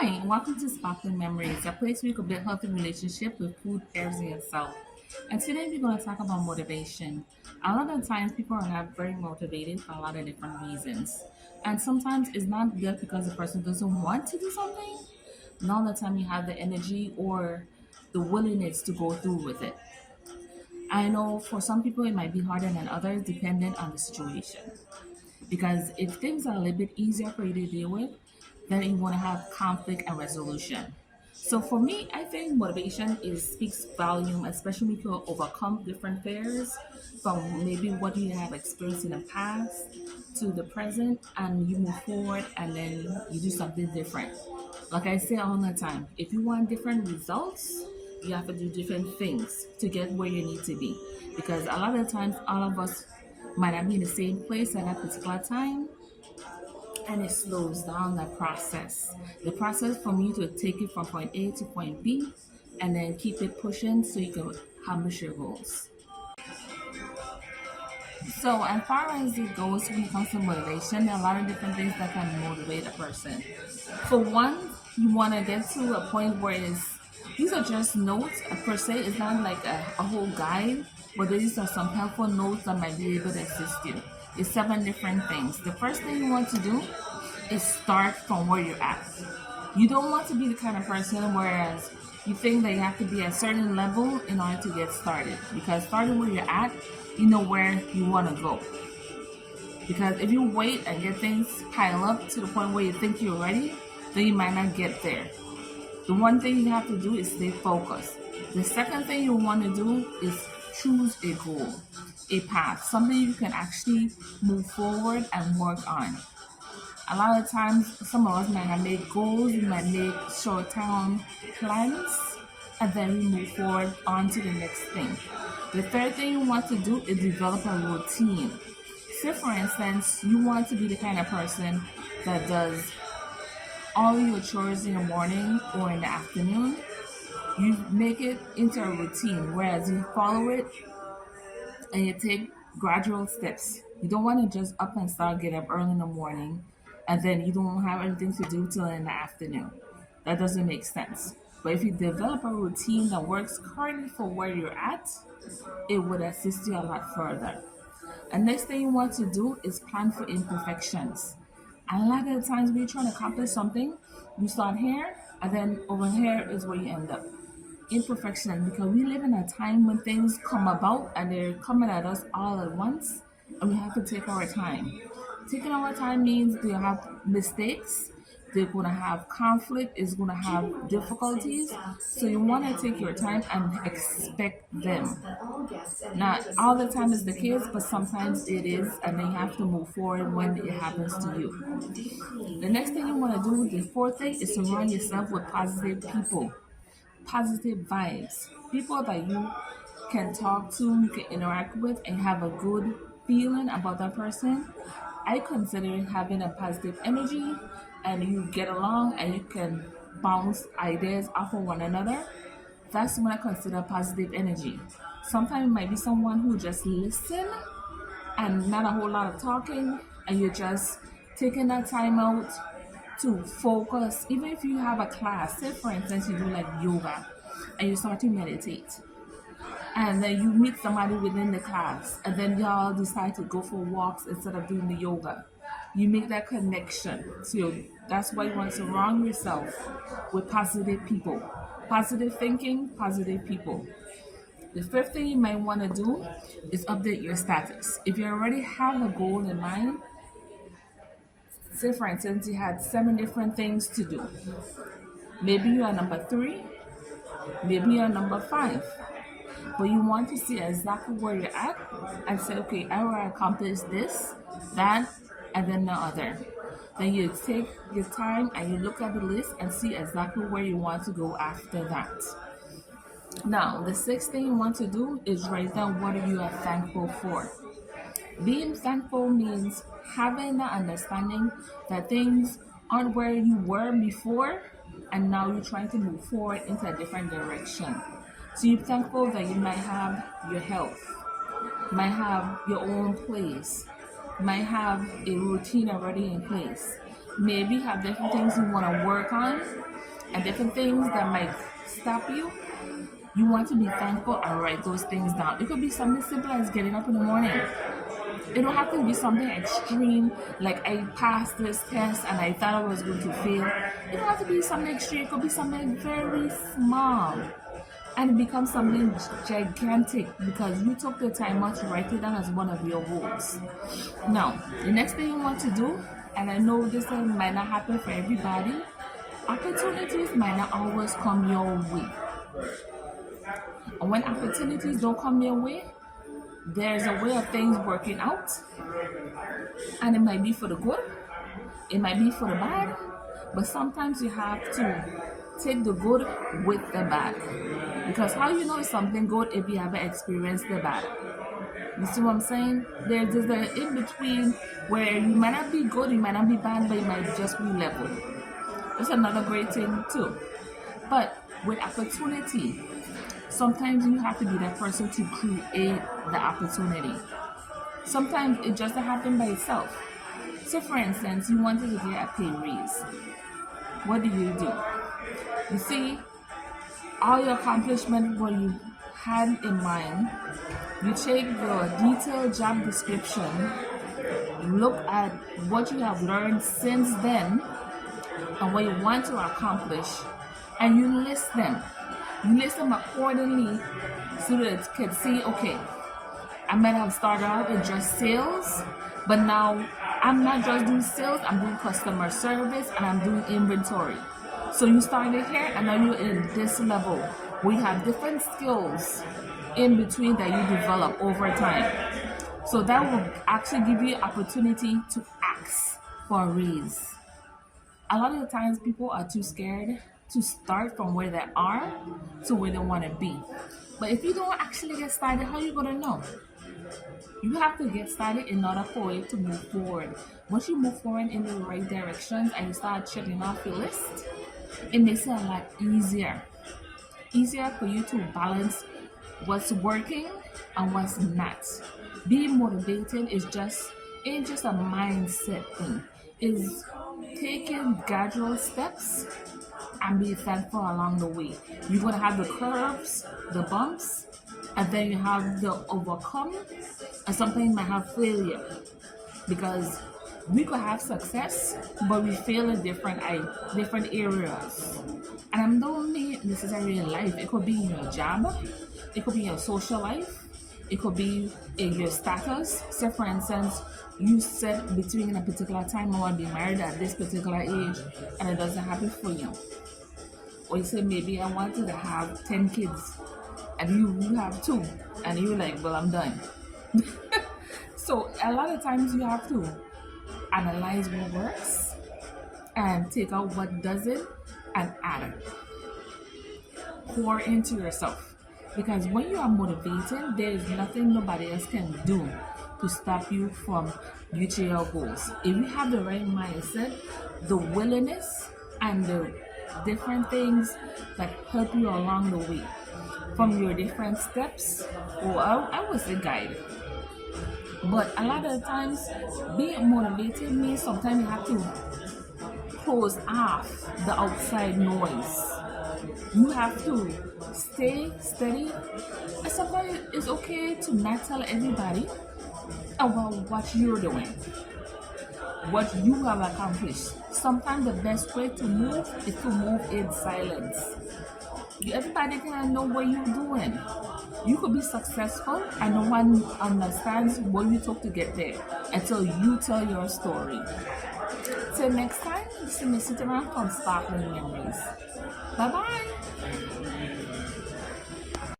Hi, welcome to Sparkling Memories, a place where you can build healthy relationship with food, herbs, and yourself. And today we're going to talk about motivation. A lot of times people are not very motivated for a lot of different reasons. And sometimes it's not just because the person doesn't want to do something. Not all the time you have the energy or the willingness to go through with it. I know for some people it might be harder than others depending on the situation. Because if things are a little bit easier for you to deal with, then you want to have conflict and resolution. So for me, I think motivation is speaks volume, especially when you overcome different fears from maybe what you have experienced in the past to the present, and you move forward and then you do something different. Like I say all the time, if you want different results, you have to do different things to get where you need to be. Because a lot of times, all of us might not be in the same place at that particular time, and it slows down the process. The process from you to take it from point A to point B and then keep it pushing so you can accomplish your goals. So, as far as it goes when it comes to motivation, there are a lot of different things that can motivate a person. For one, you want to get to a point where these are just notes per se. It's not like a whole guide, but these are some helpful notes that might be able to assist you. It's seven different things. The first thing you want to do is start from where you're at. You don't want to be the kind of person whereas you think that you have to be at a certain level in order to get started. Because starting where you're at, you know where you want to go. Because if you wait and get things pile up to the point where you think you're ready, then you might not get there. The one thing you have to do is stay focused. The second thing you want to do is choose a goal, a path, something you can actually move forward and work on. A lot of times, some of us might have made goals, we might make short-term plans, and then we move forward on to the next thing. The third thing you want to do is develop a routine. Say, for instance, you want to be the kind of person that does all your chores in the morning or in the afternoon. You make it into a routine, whereas you follow it and you take gradual steps. You don't want to just up and start, get up early in the morning, and then you don't have anything to do till in the afternoon. That doesn't make sense. But if you develop a routine that works currently for where you're at, it would assist you a lot further. And next thing you want to do is plan for imperfections. A lot of the times when you're trying to accomplish something, you start here, and then over here is where you end up. Imperfection, because we live in a time when things come about and they're coming at us all at once, and we have to take our time. Taking our time means they have mistakes, they're going to have conflict, is going to have difficulties. So you want to take your time and expect them. Not all the time is the case, but sometimes it is, and then you have to move forward when it happens to you. The next thing you want to do, the fourth thing, is surround yourself with positive people, positive vibes, people that you can talk to, you can interact with, and have a good feeling about that person. I consider having a positive energy and you get along and you can bounce ideas off of one another. That's what I consider positive energy. Sometimes it might be someone who just listen and not a whole lot of talking, and you're just taking that time out to focus. Even if you have a class, say for instance you do like yoga and you start to meditate, and then you meet somebody within the class, and then y'all decide to go for walks instead of doing the yoga. You make that connection. So that's why you want to surround yourself with positive people, positive thinking, positive people. The fifth thing you might want to do is update your status. If you already have a goal in mind, say for instance you had seven different things to do. Maybe you are number three, maybe you are number five, but you want to see exactly where you're at and say, okay, I will accomplish this, that, and then the other. Then you take your time and you look at the list and see exactly where you want to go after that. Now, the sixth thing you want to do is write down what you are thankful for. Being thankful means having the understanding that things aren't where you were before and now you're trying to move forward into a different direction. So you're thankful that you might have your health, might have your own place, might have a routine already in place, maybe have different things you want to work on and different things that might stop you. You want to be thankful and write those things down. It could be something simple as getting up in the morning. It don't have to be something extreme, like I passed this test and I thought I was going to fail. It don't have to be something extreme. It could be something very small. And it becomes something gigantic because you took the time out to write it down as one of your goals. Now, the next thing you want to do, and I know this thing might not happen for everybody, opportunities might not always come your way. And when opportunities don't come your way, there's a way of things working out. And it might be for the good, it might be for the bad, but sometimes you have to take the good with the bad. Because how you know it's something good if you haven't experienced the bad? You see what I'm saying? There's an in-between where you might not be good, you might not be bad, but you might just be level. That's another great thing too. But with opportunity, sometimes you have to be that person to create the opportunity. Sometimes it just happens by itself. So for instance, you wanted to get a pay raise. What do? You see, all your accomplishments what you had in mind, you take your detailed job description, look at what you have learned since then and what you want to accomplish, and you list them. You list them accordingly so that it can see, okay, I might have started out with just sales, but now I'm not just doing sales, I'm doing customer service and I'm doing inventory. So you started here and now you're in this level. We have different skills in between that you develop over time. So that will actually give you opportunity to ask for a raise. A lot of the times people are too scared to start from where they are to where they want to be. But if you don't actually get started, how are you going to know? You have to get started in order for it to move forward. Once you move forward in the right directions and you start checking off your list, it makes it a lot easier. Easier for you to balance what's working and what's not. Being motivated is just a mindset thing. It's taking gradual steps and be thankful along the way. You're going to have the curves, the bumps, and then you have the overcome, and sometimes you might have failure. Because we could have success, but we fail in different areas. And I don't mean necessarily in life. It could be in your job, it could be in your social life, it could be in your status. Say for instance, you said between a particular time I want to be married at this particular age and it doesn't happen for you. Or you say maybe I wanted to have 10 kids and you have 2 and you're like, well, I'm done. So a lot of times you have to analyze what works and take out what doesn't and add it. Pour into yourself. Because when you are motivated, there is nothing nobody else can do to stop you from reaching your goals. If you have the right mindset, the willingness, and the different things that help you along the way, from your different steps, or I would say guide. But a lot of the times, being motivated means sometimes you have to close off the outside noise. You have to stay steady. And sometimes it's okay to not tell everybody about what you're doing, what you have accomplished. Sometimes the best way to move is to move in silence. Everybody can know what you're doing. You could be successful and no one understands what you took to get there until you tell your story. Till next time, this is Miss Sitting Around from Sparkling Memories. Bye-bye.